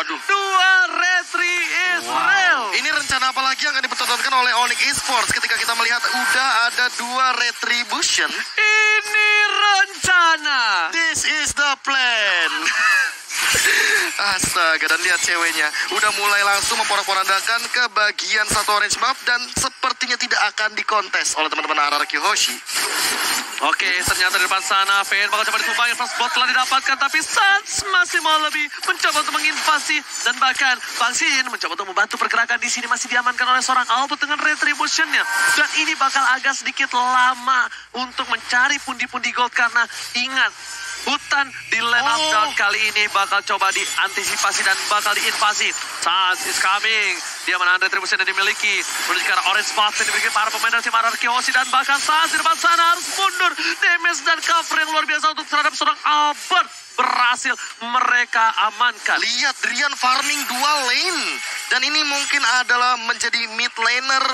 Waduh. Dua Retri Israel. Ini rencana apa lagi yang akan dipertontonkan oleh Onyx Esports ketika kita melihat udah ada dua Retribution? Ini rencana. This is the plan. Astaga, dan lihat ceweknya udah mulai langsung memporak-porandakan ke bagian satu orange buff dan sepertinya tidak akan dikontes oleh teman-teman Araraki Hoshi. Oke, ternyata di depan sana Fen bakal coba ditumbangin, first blood telah didapatkan, tapi Sans masih mau lebih mencoba untuk menginvasi dan bahkan Bang Sin mencoba untuk membantu pergerakan di sini, masih diamankan oleh seorang Albert dengan retributionnya, dan ini bakal agak sedikit lama untuk mencari pundi-pundi gold karena ingat hutan di lane up down kali ini bakal coba diantisipasi dan bakal diinvasi. Sans is coming. Dia menahan retribution yang dimiliki menuju ke arah orange buff yang dimiliki para pemain dari tim Araraki Hoshi, dan bahkan Sans di depan sana harus mundur. Damage dan cover yang luar biasa untuk terhadap seorang Albert berhasil mereka amankan. Lihat Drian farming dua lane. Dan ini mungkin adalah menjadi mid laner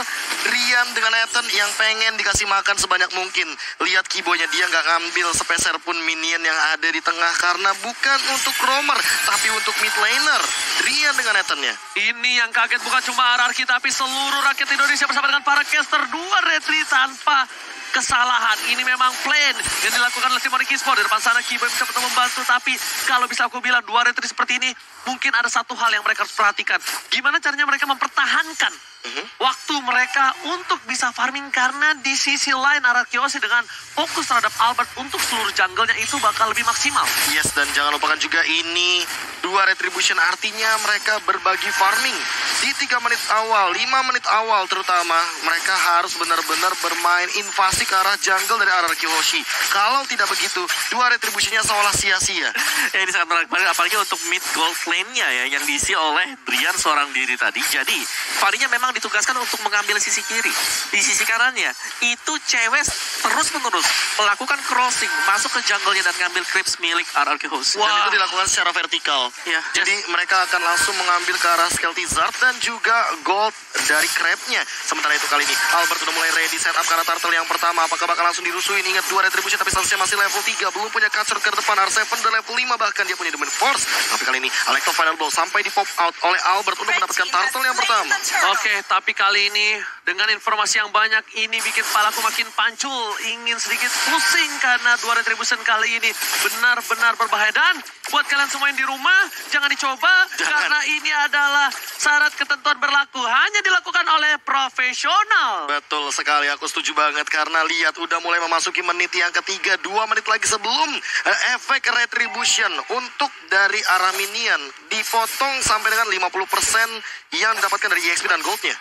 Drian dengan Ethan yang pengen dikasih makan sebanyak mungkin. Lihat keyboardnya, dia nggak ngambil sepeser pun minion yang ada di tengah karena bukan untuk roamer tapi untuk mid laner Drian dengan Ethannya. Ini yang kaget bukan cuma Araraki tapi seluruh rakyat Indonesia bersama dengan para caster. Dua retri tanpa kesalahan. Ini memang plan yang dilakukan oleh tim Onyx Esports. Di depan sana Kiboy bisa betul membantu, tapi kalau bisa aku bilang dua retri seperti ini mungkin ada satu hal yang mereka harus perhatikan. Gimana caranya mereka mempertahankan waktu mereka untuk bisa farming, karena di sisi lain Araraki Hoshi dengan fokus terhadap Albert untuk seluruh jungle-nya itu bakal lebih maksimal. Yes, dan jangan lupakan juga ini dua retribution, artinya mereka berbagi farming di 3 menit awal, 5 menit awal terutama. Mereka harus benar-benar bermain invasi ke arah jungle dari Araraki Hoshi. Kalau tidak begitu, dua retributionnya seolah sia-sia. Ini sangat menarik, apalagi untuk mid gold lane-nya ya, yang diisi oleh Drian seorang diri tadi. Jadi Farinya memang ditugaskan untuk mengambil sisi kiri. Di sisi kanannya itu cewek terus-menerus melakukan crossing masuk ke jungle-nya dan ngambil creeps milik Araraki Hoshi. Dan itu dilakukan secara vertikal. Ya, Jadi mereka akan langsung mengambil ke arah Skelty Zard dan juga gold dari crab-nya. Sementara itu kali ini Albert udah mulai ready setup ke arah turtle yang pertama. Apakah bakal langsung dirusuin? Ingat dua retribution tapi statusnya masih level 3. Belum punya catcher ke depan. R7 udah level 5, bahkan dia punya domain force. Tapi kali ini Electro Final Blow sampai di pop out oleh Albert untuk mendapatkan turtle yang pertama. Oke, tapi kali ini dengan informasi yang banyak ini bikin kepalaku makin pancul. Ingin sedikit pusing karena dua retribution kali ini benar-benar berbahaya. Dan buat kalian semua yang di rumah, jangan dicoba. Karena ini adalah syarat ketentuan berlaku. Hanya dilakukan oleh profesional. Betul sekali, aku setuju banget. Karena lihat udah mulai memasuki menit yang ketiga. 2 menit lagi sebelum efek retribution untuk dari arah minion dipotong sampai dengan 50% yang didapatkan dari EXP dan goldnya.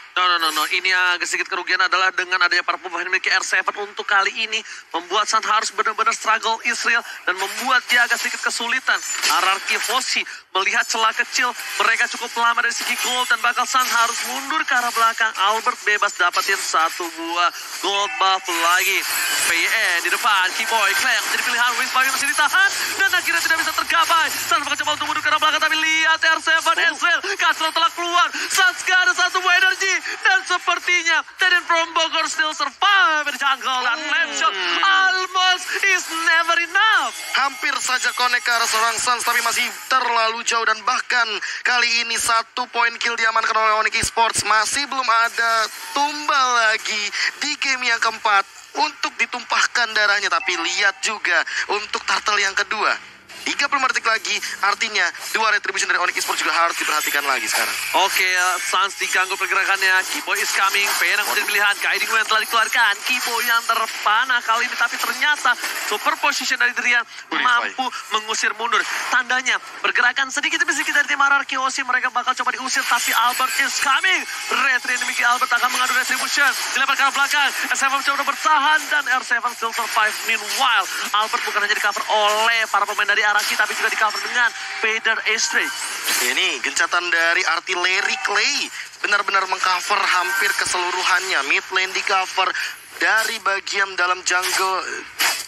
No. Ini agak sedikit kerugian adalah dengan adanya para pemain memiliki R7 untuk kali ini membuat San harus benar-benar struggle Israel dan membuat dia agak sedikit kesulitan. Araraki Hoshi melihat celah kecil, mereka cukup lama dari segi gold dan bakal San harus mundur ke arah belakang. Albert bebas dapatin satu buah gold buff lagi. PN di depan, Kiboy, Clem jadi pilihan, Wisbari masih ditahan dan akhirnya tidak bisa tergapai. San bakal coba untuk mundur ke arah belakang, tapi lihat R7 Israel, Castro telah keluar. Sans gak ada satu buah energi dan sepertinya Teden from Bogor still survive in jungle dan lane shot almost is never enough. Hampir saja connect ke arah seorang Sans tapi masih terlalu jauh, dan bahkan kali ini 1 poin kill diamankan oleh Onyx Esports. Masih belum ada tumbal lagi di game yang keempat untuk ditumpahkan darahnya. Tapi lihat juga untuk turtle yang kedua, 30 detik lagi, artinya dua retribution dari Onyx Esports juga harus diperhatikan lagi sekarang. Oke, Sans diganggu pergerakannya. Kiboy is coming. PN yang menjadi pilihan. Guiding yang telah dikeluarkan. Kiboy yang terpanah kali ini, tapi ternyata super position dari Drian mampu mengusir mundur. Tandanya pergerakan sedikit demi sedikit dari tim Araraki Hoshi, mereka bakal coba diusir, tapi Albert is coming. Retri yang dimiliki Albert akan mengadu retribution. Dilempar ke arah belakang. R7 coba bertahan dan R7 still survive. Meanwhile, Albert bukan hanya di cover oleh para pemain dari Araraki, tapi juga di cover dengan Vader Astray. Ini gencatan dari artileri Clay benar-benar mengcover hampir keseluruhannya. Mid lane di cover, dari bagian dalam jungle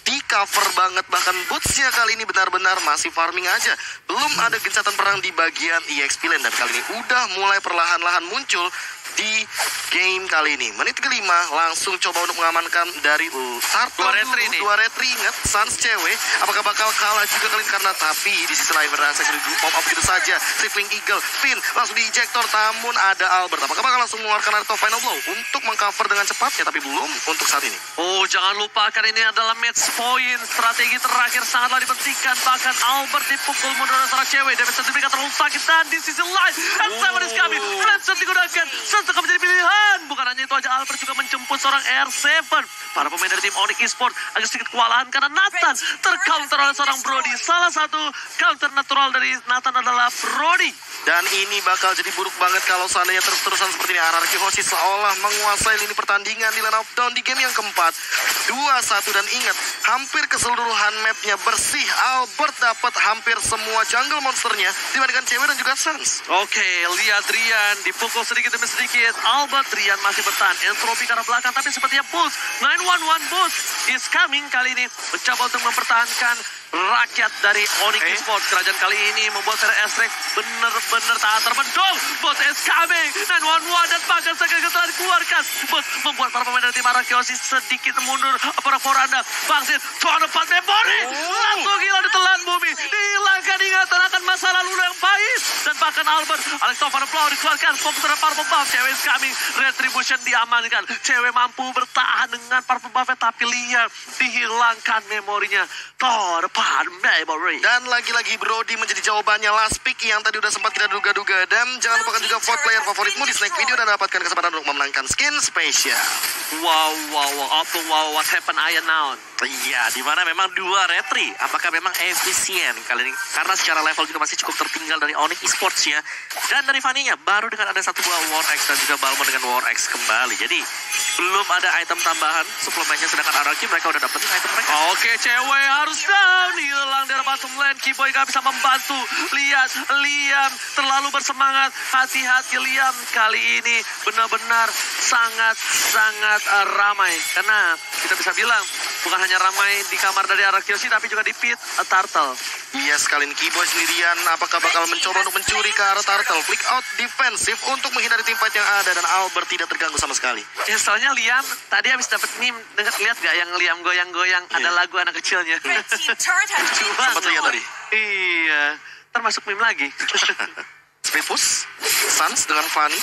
di cover banget. Bahkan bootsnya kali ini benar-benar masih farming aja. Belum ada gencatan perang di bagian EXP lane. Dan kali ini udah mulai perlahan-lahan muncul di game kali ini. Menit kelima langsung coba untuk mengamankan dari Turtle dua retri. Ingat Suns cewek, apakah bakal kalah juga kali ini? Karena tapi di sisi lain berasa pop up gitu saja. Sifling Eagle Finn langsung di ejector, namun ada Albert. Apakah bakal langsung mengeluarkan atau final blow untuk mengcover dengan cepatnya? Tapi belum untuk saat ini. Oh, jangan lupakan ini adalah match point. Strategi terakhir sangatlah dipentingkan. Bahkan Albert dipukul mundur oleh seorang cewek. David diberikan terlalu sakit. Dan di sisi lain, Seven is coming. Flash digunakan. Tetap menjadi pilihan. Bukan hanya itu aja, Albert juga menjemput seorang R7. Para pemain dari tim Onyx Esports agak sedikit kewalahan karena Nathan tercounter oleh seorang Brody. Salah satu counter natural dari Nathan adalah Brody. Dan ini bakal jadi buruk banget kalau seandainya terus-terusan seperti ini. RRQ Hoshi seolah menguasai lini pertandingan di line of down di game yang keempat. 2-1, dan ingat, hampir keseluruhan mapnya bersih. Albert dapat hampir semua jungle monsternya dibandingkan cewek dan juga Suns. Oke, lihat Rian dipukul sedikit demi sedikit. Albert, Rian masih bertahan. Entropi ke arah belakang, tapi sepertinya Boost 911 Boost is coming kali ini. Mencoba untuk mempertahankan rakyat dari Onyx Esports. Kerajaan kali ini membuat seri Astrek benar-benar tak terbendung. Bot is coming. 911 dan bahkan sekali telah dikeluarkan. Bot membuat para pemain dari tim Arakiosi sedikit mundur. Para Foranda Bangsit coba depan memori. Langsung gila ditelan bumi. Dihilangkan ingatan akan masa lalu yang pahit. Dan bahkan Albert, Alex Tovan Plau dikeluarkan. Fokus terhadap para pembuff. Cewek is coming. Retribution diamankan. Cewek mampu bertahan dengan para pembuffnya, tapi lihat dihilangkan memorinya. Depan memory. Dan lagi-lagi Brody menjadi jawabannya. Last pick yang tadi udah sempat kita duga-duga. Dan jangan lupakan juga vote player favoritmu di Snack Video dan dapatkan kesempatan untuk memenangkan skin spesial. Wow, what happened Iron now? Iya, dimana memang dua retri. Apakah memang efisien kali ini? Karena secara level juga masih cukup tertinggal dari Onyx Esports ya. Dan dari Fanny-nya baru dengan ada satu buah War X dan juga Balmon dengan War X kembali. Jadi belum ada item tambahan suplemennya, sedangkan RRQ mereka udah dapetin item mereka. Oke, cewek harus down. Hilang dari bottom lane. Keyboy gak bisa membantu. Lihat, Liam terlalu bersemangat. Hati-hati Liam. Kali ini benar-benar sangat-sangat ramai. Karena kita bisa bilang bukan hanya ramai di kamar dari Arakiosi, tapi juga di pit Turtle. Iya, sekali ini Keyboy sendirian. Apakah bakal mencoba untuk mencuri ke arah Turtle? Flick out defensif untuk menghindari tim fight yang ada. Dan Albert tidak terganggu sama sekali. Ya, soalnya Liam tadi habis dapet meme. Lihat gak yang Liam goyang-goyang? Ada lagu anak kecilnya. Sempat lihat tadi. Iya, termasuk meme lagi. Speed push, Suns dengan Fanny.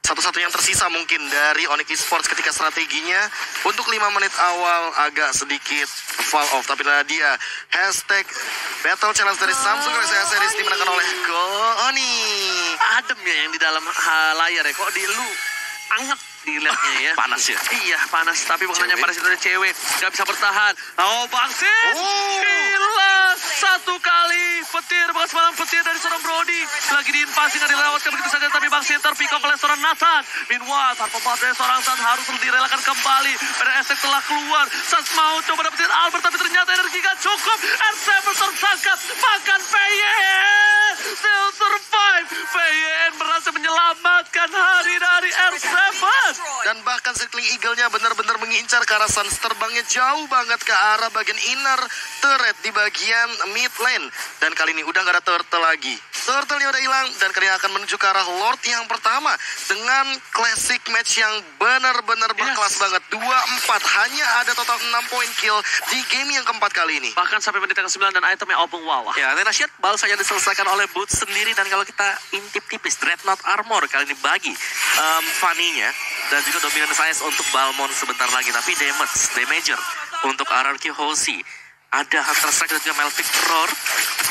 Satu-satunya yang tersisa mungkin dari Onyx Esports ketika strateginya untuk 5 menit awal agak sedikit fall off. Tapi dia hashtag Battle Challenge dari Samsung Galaxy S Series dimenangkan oleh Goni. Adem ya yang di dalam layar ya. Kok di lu anget dilihatnya ya. Panas ya? Iya, panas. Tapi bukan hanya panas, itu ada cewek. Gak bisa bertahan. Oh, Bangsit. Gila. Satu kali petir, bekas malam petir dari seorang Brody. Lagi diinvasi, gak dilewatkan begitu saja. Tapi Bangsit terpick up oleh seorang Nathan. Meanwhile, tanpa bantuan dari seorang Sans harus direlakan kembali. Pada Esek telah keluar. Sans mau coba dapetin Albert, tapi ternyata energi gak cukup. R7 tersangkap. Bahkan VYN still survive. VYN berhasil menyelamatkan hari dari R7. Dan bahkan Circling Eagle-nya benar-benar mengincar ke arah Suns. Terbangnya jauh banget ke arah bagian inner turret di bagian mid lane. Dan kali ini udah gak ada turtle lagi. Turtle-nya udah hilang dan kali ini akan menuju ke arah Lord yang pertama. Dengan classic match yang benar-benar berkelas banget. 2-4, hanya ada total 6 point kill di game yang keempat kali ini. Bahkan sampai menit yang 9 dan itemnya open wow. Ya, Renashiat baru saja diselesaikan oleh Boots sendiri. Dan kalau kita intip tipis, Dreadnought Armor kali ini bagi Fanny-nya. Dan juga dominant size untuk Balmon sebentar lagi. Tapi damager untuk RRQ Hoshi. Ada Hunter Strike dan juga Melvic Roar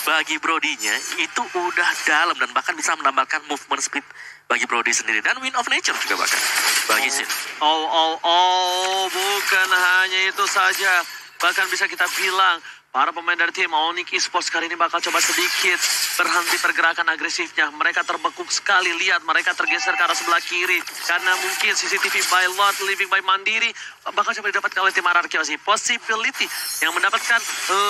bagi Brody-nya. Itu udah dalam dan bahkan bisa menambahkan movement speed bagi Brody sendiri. Dan Wind of Nature juga bahkan bagi Sin. Bukan hanya itu saja. Bahkan bisa kita bilang Para pemain dari tim Onyx Esports kali ini bakal coba sedikit berhenti pergerakan agresifnya. Mereka terbekuk sekali, lihat mereka tergeser ke arah sebelah kiri. Karena mungkin CCTV by Lot, Living by Mandiri bakal coba didapatkan oleh tim Ararkiosi. Possibility yang mendapatkan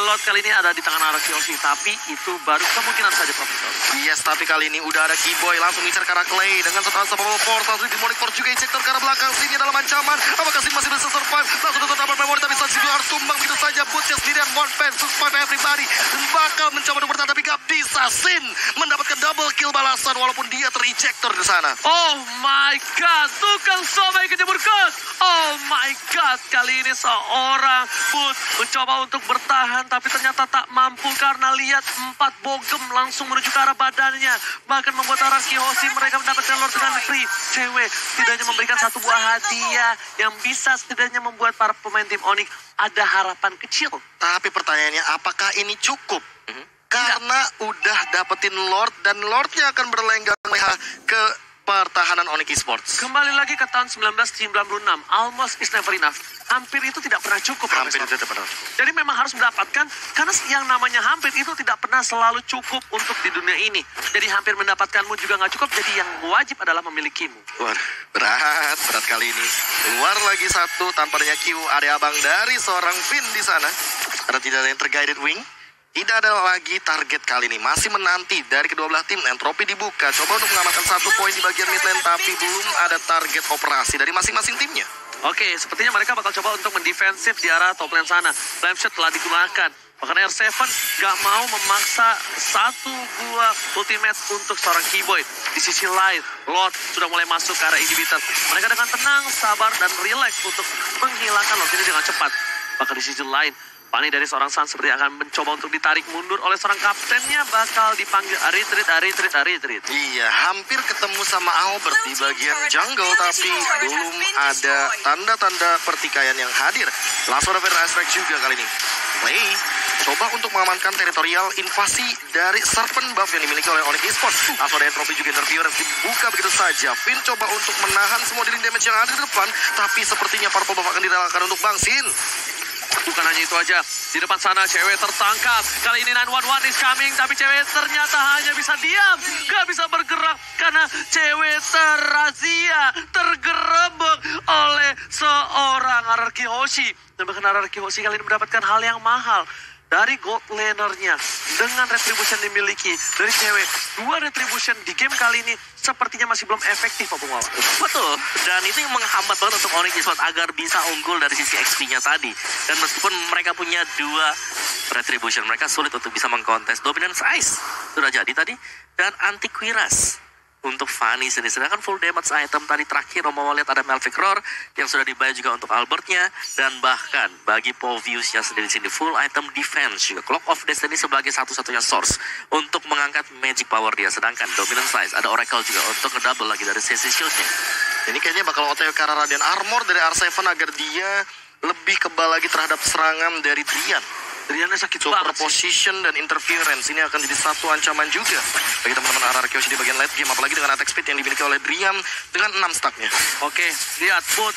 Lot kali ini ada di tangan Ararkiosi. Tapi itu baru kemungkinan saja, Profesor. Yes, tapi kali ini udah ada Keyboy langsung ngincar ke arah Clay dengan setelah Unstoppable Force. Langsung di Monitor juga injektor ke arah belakang. Sini dalam ancaman. Apakah Sin masih bisa survive? Langsung untuk dapat memori tapi Sans juga harus tumbang begitu saja. Butchnya sendirian, one fan, survive everybody. Bakal mencoba untuk bertahan tapi gak bisa. Sin mendapatkan double kill balasan walaupun dia terinjektor di sana. Oh my god, tukang somai kejemurkan. Oh my god, kali ini seorang Boots mencoba untuk bertahan tapi ternyata tak mampu karena lihat 4 bogem langsung menuju ke arah badannya. Bahkan membuat Ararkiosi mereka mendapatkan Lord dengan free. Cewek setidaknya memberikan satu buah hadiah yang bisa setidaknya membuat para pemain tim Onyx ada harapan kecil. Tapi pertanyaannya apakah ini cukup? Karena udah dapetin Lord dan Lordnya akan berlenggang ke pertahanan Onyx Esports. Kembali lagi ke tahun 1996, almost is never enough. Hampir itu tidak pernah cukup. Hampir Profesor. itu tidak pernah. Jadi memang harus mendapatkan, karena yang namanya hampir itu tidak pernah selalu cukup untuk di dunia ini. Jadi hampir mendapatkanmu juga nggak cukup, jadi yang wajib adalah memilikimu. Wah, berat kali ini. Keluar lagi satu tanpa adanya Q. Ada abang dari seorang Finn di sana. Karena tidak ada yang terguided wing. Tidak ada lagi target kali ini. Masih menanti dari kedua belah tim. Entropi dibuka. Coba untuk mengamankan 1 poin di bagian mid lane. Tapi belum ada target operasi dari masing-masing timnya. Oke, sepertinya mereka bakal coba untuk mendefensif di arah top lane sana. Flame shot telah digunakan. Bahkan R7 gak mau memaksa 1 buah ultimate untuk seorang Keyboy. Di sisi lain, Lord sudah mulai masuk ke arah inhibitor. Mereka dengan tenang, sabar, dan relax untuk menghilangkan Lord ini dengan cepat. Bahkan di sisi lain, Pani dari seorang Sans seperti akan mencoba untuk ditarik mundur oleh seorang kaptennya, bakal dipanggil retreat. Iya, hampir ketemu sama Albert di bagian jungle, tapi belum ada tanda-tanda pertikaian yang hadir. Langsung ada Fire Strike juga kali ini. Play coba untuk mengamankan teritorial invasi dari Serpent buff yang dimiliki oleh Onyx Esports. Langsung ada Entropy juga interviewer dibuka begitu saja. Finn coba untuk menahan semua dealing damage yang ada di depan, tapi sepertinya purple buff akan direlakan untuk Bang Sin. Bukan hanya itu aja, di depan sana cewek tertangkap. Kali ini 911 is coming, tapi cewek ternyata hanya bisa diam, gak bisa bergerak karena cewek terrazia, tergerebek oleh seorang Ararkiosi. Dan bahkan Ararkiosi kali ini mendapatkan hal yang mahal dari gold lanernya dengan retribution dimiliki dari cewek. 2 retribution di game kali ini sepertinya masih belum efektif, Pak Punggawa. Betul, dan itu yang menghambat banget untuk Onyx Esports agar bisa unggul dari sisi XP-nya tadi. Dan meskipun mereka punya 2 retribution, mereka sulit untuk bisa mengkontes Dominance Ice. Sudah jadi tadi. Dan Antiquiras untuk Fanny sendiri. Sedangkan full damage item tadi terakhir Romo lihat ada Melvic Roar yang sudah dibayar juga untuk Albertnya. Dan bahkan bagi Povius-nya sendiri sini full item defense juga. Clock of Destiny sebagai satu-satunya source untuk mengangkat magic power dia. Sedangkan Dominant Slice ada Oracle juga untuk ngedouble lagi dari sisi shield-nya. Ini kayaknya bakal OTW ke arah Radiant Armor dari R7 agar dia lebih kebal lagi terhadap serangan dari Drian. Driannya sakit Super banget sih. position dan interference ini akan jadi satu ancaman juga bagi teman-teman Ararkiosi di bagian late game, apalagi dengan attack speed yang dimiliki oleh Drian dengan 6 stacknya. Oke, lihat Boot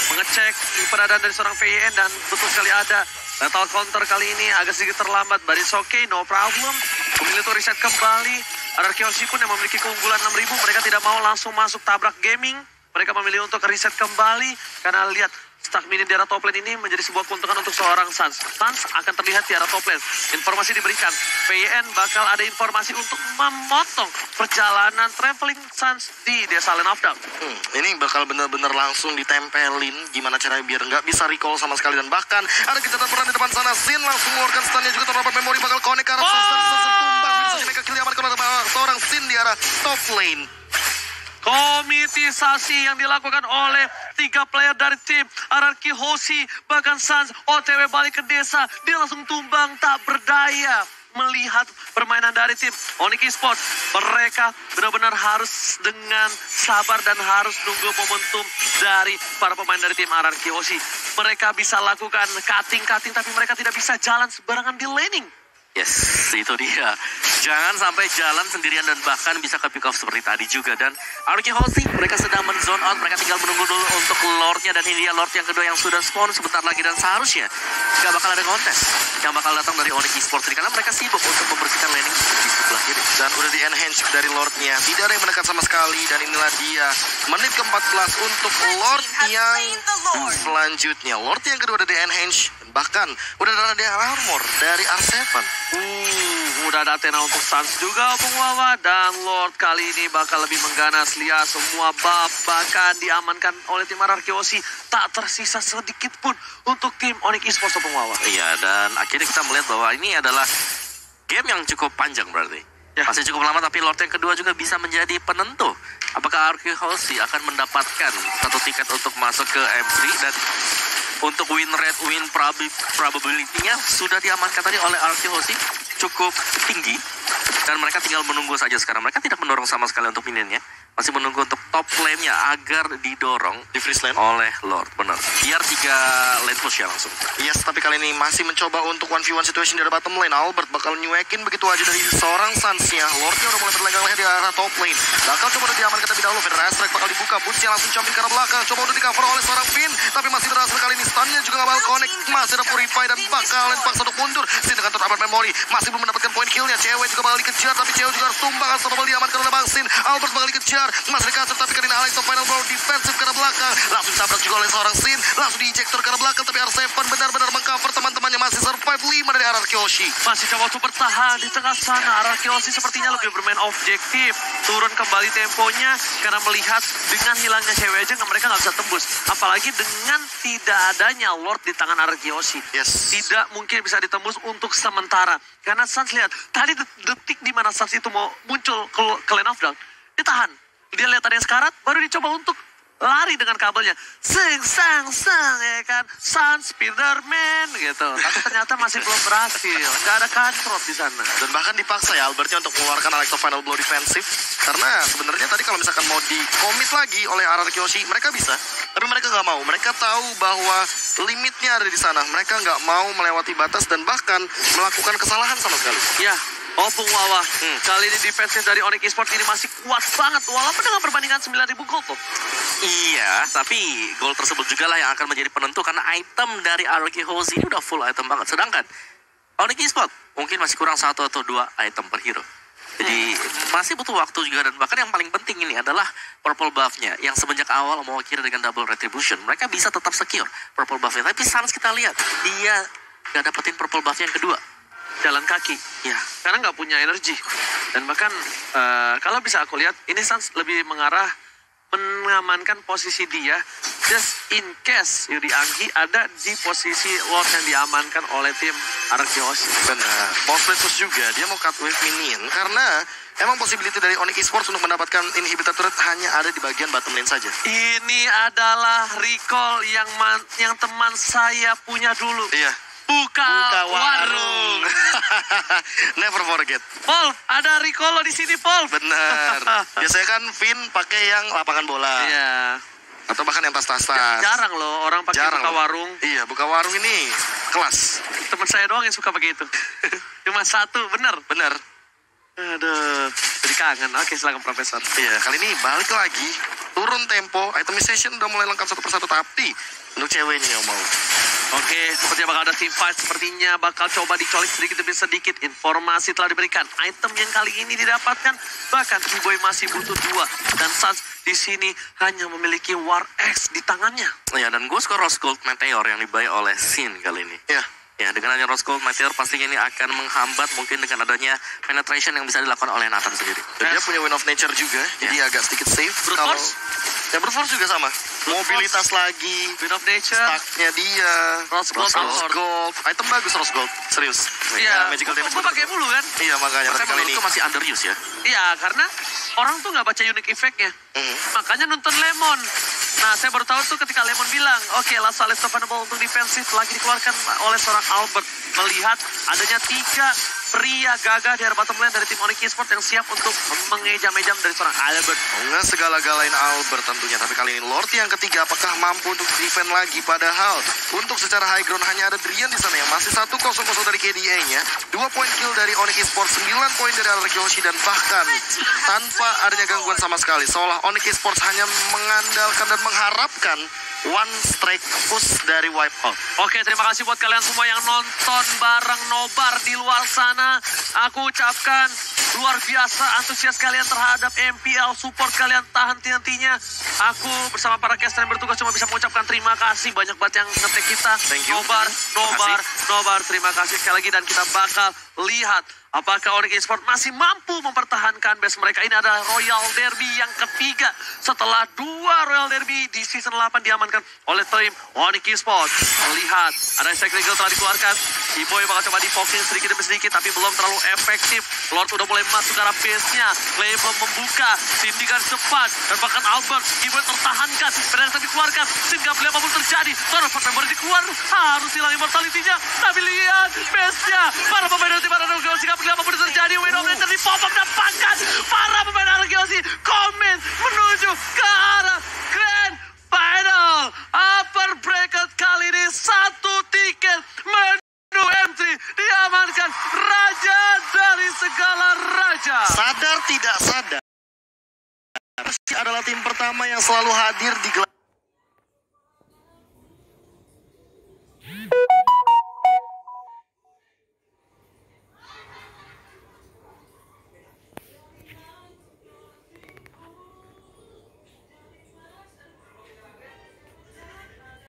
mengecek keberadaan dari seorang VYN dan betul sekali ada lethal counter kali ini agak sedikit terlambat, but it's okay, no problem. Memilih untuk reset kembali. Ararkiosi pun yang memiliki keunggulan 6.000, mereka tidak mau langsung masuk tabrak gaming. Mereka memilih untuk reset kembali karena lihat stack mini di arah top lane ini menjadi sebuah keuntungan untuk seorang Sans. Sans akan terlihat di arah top lane. Informasi diberikan. PYN bakal ada informasi untuk memotong perjalanan traveling Sans di desa Land of Dawn. Ini bakal benar-benar langsung ditempelin. Gimana caranya biar nggak bisa recall sama sekali. Dan bahkan ada kejahatan peran di depan sana. Sin langsung mengeluarkan stunnya juga terdapat memori bakal connect ke arah Sans. Tumbang. Bisa saja mereka kill diamankan oleh seorang Sin di arah top lane. Komitisasi yang dilakukan oleh 3 player dari tim Ararkiosi, bahkan Sans OTW balik ke desa, dia langsung tumbang tak berdaya melihat permainan dari tim Onyx Esports. Mereka benar-benar harus dengan sabar dan harus nunggu momentum dari para pemain dari tim Ararkiosi. Mereka bisa lakukan cutting, tapi mereka tidak bisa jalan sembarangan di laning. Yes, itu dia. Jangan sampai jalan sendirian dan bahkan bisa ke pick off seperti tadi juga. Dan RK Hoshi, mereka sedang men-zone out. Mereka tinggal menunggu dulu untuk Lordnya. Dan ini dia Lord yang kedua yang sudah spawn sebentar lagi. Dan seharusnya gak bakal ada kontes yang bakal datang dari Onyx Esports ini. Karena mereka sibuk untuk membersihkan laning di sebelah kiri. Dan udah di-enhance dari Lordnya. Tidak ada yang mendekat sama sekali. Dan inilah dia. Menit ke-14 untuk Lord yang selanjutnya. Lord yang kedua udah di-enhance. Bahkan udah ada armor dari R7. Udah ada Athena untuk Suns juga, Bung Wawa. Dan Lord kali ini bakal lebih mengganas. Lihat semua bab bahkan diamankan oleh tim RRQ Hoshi. Tak tersisa sedikit pun untuk tim Onyx Esports, Bung Wawa. Iya, dan akhirnya kita melihat bahwa ini adalah game yang cukup panjang berarti. Ya. Masih cukup lama, tapi Lord yang kedua juga bisa menjadi penentu. Apakah RRQ Hoshi akan mendapatkan satu tiket untuk masuk ke M3 dan untuk win rate, win probability-nya sudah diamankan tadi oleh RRQ Hoshi cukup tinggi. Dan mereka tinggal menunggu saja sekarang. Mereka tidak mendorong sama sekali untuk minionnya. Masih menunggu untuk top lane-nya agar didorong Di freeze lane oleh Lord. Benar. Biar 3 lane push ya langsung. Yes, tapi kali ini masih mencoba untuk 1v1 situation dari bottom lane. Albert bakal nyuekin begitu aja dari seorang Suns-nya. Lordnya udah mulai berlenggang-lenggang di arah top lane. Bakal coba udah diamankan terlebih dahulu. Federer Strike bakal dibuka. Boots-nya langsung jumping ke arah belakang. Coba udah di-cover oleh seorang Finn. Tapi masih berhasil kali ini. Stun-nya juga gak bakal connect. Masih ada Purify dan bakalan paksa untuk mundur. Sin dengan Albert Memory. Masih belum mendapatkan point kill-nya. Cewek juga bakal dikejar. Tapi Cewek juga harus tumbang. Harus bakal diamankan oleh Bang Sin. Albert bakal dikejar. Masih dikasih tapi kali ini Alex final blow defensif ke arah belakang. Langsung tabrak juga oleh seorang Sin. Langsung di-ejector ke arah belakang. Tapi R7 benar-benar mengcover teman-temannya. Masih survive 5 dari RRQ Hoshi. Masih coba untuk bertahan di tengah sana. RRQ Hoshi sepertinya lebih bermain objektif. Turun kembali temponya karena melihat dengan hilangnya cewek aja mereka nggak bisa tembus. Apalagi dengan tidak adanya Lord di tangan RRQ Hoshi. Yes. Tidak mungkin bisa ditembus untuk sementara. Karena Suns lihat, tadi detik di mana Suns itu mau muncul ke lane of down, ditahan. Dia lihat ada yang sekarat, baru dicoba untuk lari dengan kabelnya. Seng, ya kan. Sun, Spiderman, gitu. Tapi ternyata masih belum berhasil. Nggak ada control di sana. Dan bahkan dipaksa ya Albertnya untuk mengeluarkan Alexa Final Blow defensif. Karena sebenarnya tadi kalau misalkan mau di-commit lagi oleh RRQ Hoshi, mereka bisa. Tapi mereka nggak mau. Mereka tahu bahwa limitnya ada di sana. Mereka nggak mau melewati batas dan bahkan melakukan kesalahan sama sekali. Ya, Opung Wawa. Kali ini defense dari Onyx Esports ini masih kuat banget. Walaupun dengan perbandingan 9.000 gold tuh. Iya, tapi gol tersebut juga lah yang akan menjadi penentu karena item dari RRQ Hoshi ini udah full item banget. Sedangkan Onyx Esports mungkin masih kurang 1 atau 2 item per hero. Jadi masih butuh waktu juga dan bahkan yang paling penting ini adalah purple buff-nya yang semenjak awal mau kira dengan double retribution mereka bisa tetap secure purple buff-nya. Tapi Suns kita lihat dia gak dapetin purple buff yang kedua. Jalan kaki. Ya, Karena nggak punya energi. Dan bahkan kalau bisa aku lihat, ini Suns lebih mengarah mengamankan posisi dia just in case Yuri Anggi ada di posisi Lord yang diamankan oleh tim RRQ Hoshi. Benar. Mau split push juga, dia mau cut wave minion karena emang possibility dari Onyx Esports untuk mendapatkan inhibitor turret hanya ada di bagian bottom lane saja. Ini adalah recall yang teman saya punya dulu. Iya. Buka warung. Never forget. Paul, ada recall di sini, Paul. Benar. Biasanya kan Vin pakai yang lapangan bola. Iya. Atau bahkan yang tas-tas. Jarang loh orang pakai Jarang buka loh. warung. Iya, buka warung ini kelas. Teman saya doang yang suka begitu. Cuma satu, bener. Benar. Aduh, jadi kangen. Oke, silakan Profesor. Iya, kali ini balik lagi. Turun tempo, itemization udah mulai lengkap satu persatu. Tapi untuk ceweknya yang mau. Oke, sepertinya bakal ada team fight. Sepertinya bakal coba dicolik sedikit demi sedikit. Informasi telah diberikan. Item yang kali ini didapatkan. Bahkan T-Boy masih butuh 2. Dan Suns di sini hanya memiliki War X di tangannya. ya dan gue suka Rose Gold Meteor yang dibayar oleh Sin kali ini. Iya. Ya, dengan adanya Rose Gold Meteor pastinya ini akan menghambat mungkin dengan adanya penetration yang bisa dilakukan oleh Nathan sendiri. Dan dia punya Win of Nature juga, jadi agak sedikit safe. Brute Kalau Force? ya Brute Force juga sama. Mobilitas lagi, Win of Nature. stacknya dia, Rose Gold, Rose Gold. Item bagus Rose Gold, serius. Iya, Magical Damage. gue pakai mulu kan. Iya makanya, Tapi tapi kali ini. menurutku masih underuse ya. Iya, karena orang tuh nggak baca unique effect-nya. Makanya nonton Lemon. Nah, saya baru tahu tuh ketika Lemon bilang, oke, Lasso Alex Topanable untuk defensif lagi dikeluarkan oleh seorang Albert. Melihat adanya 3 pria gagah dari bottom lane dari tim Onyx Esports yang siap untuk mengejam-ejam dari seorang Albert. Nggak segala-galain Albert tentunya, tapi kali ini Lord yang ketiga apakah mampu untuk defend lagi? Padahal untuk secara high ground hanya ada Drian di sana yang masih 1-0 dari KDA-nya, 2 poin kill dari Onyx Esports, 9 poin dari Araki Hoshi, dan bahkan tanpa adanya gangguan sama sekali. Seolah Onyx Esports hanya mengandalkan dan mengharapkan one strike push dari Wipeout. Oke, terima kasih buat kalian semua yang nonton bareng Nobar di luar sana. Aku ucapkan luar biasa antusias kalian terhadap MPL, support kalian tahan henti-hentinya. Aku bersama para caster yang bertugas cuma bisa mengucapkan terima kasih. Banyak banget yang ngetek kita. Thank you. Nobar, terima kasih sekali lagi. Dan kita bakal lihat apakah Onyx Esports masih mampu mempertahankan base mereka. Ini adalah Royal Derby yang ketiga setelah 2 Royal Derby di season 8 diamankan oleh tim Onyx Esports. Melihat ada Sacred Eagle telah dikeluarkan. T-Boy bakal coba di-focusing sedikit demi sedikit, tapi belum terlalu efektif. Lord sudah mulai masuk ke arah base-nya. Clay belum membuka. Cindy garis cepat. Dan bahkan Albert, T-Boy tertahankan. Berhasil dikeluarkan. Sin gak boleh apapun terjadi. Torford member dikeluar. Harus hilang immortality-nya. Tapi lihat base-nya. Para pemain dari tim Araki Hoshi gak boleh apapun terjadi. Window Ranger di pop-up dan pangkat. Para pemain Araki Hoshi komen menuju ke arah Grand Final. Upper bracket kali ini 1 tiket menu M3 diamankan raja dari segala raja. Sadar tidak sadar, adalah tim pertama yang selalu hadir di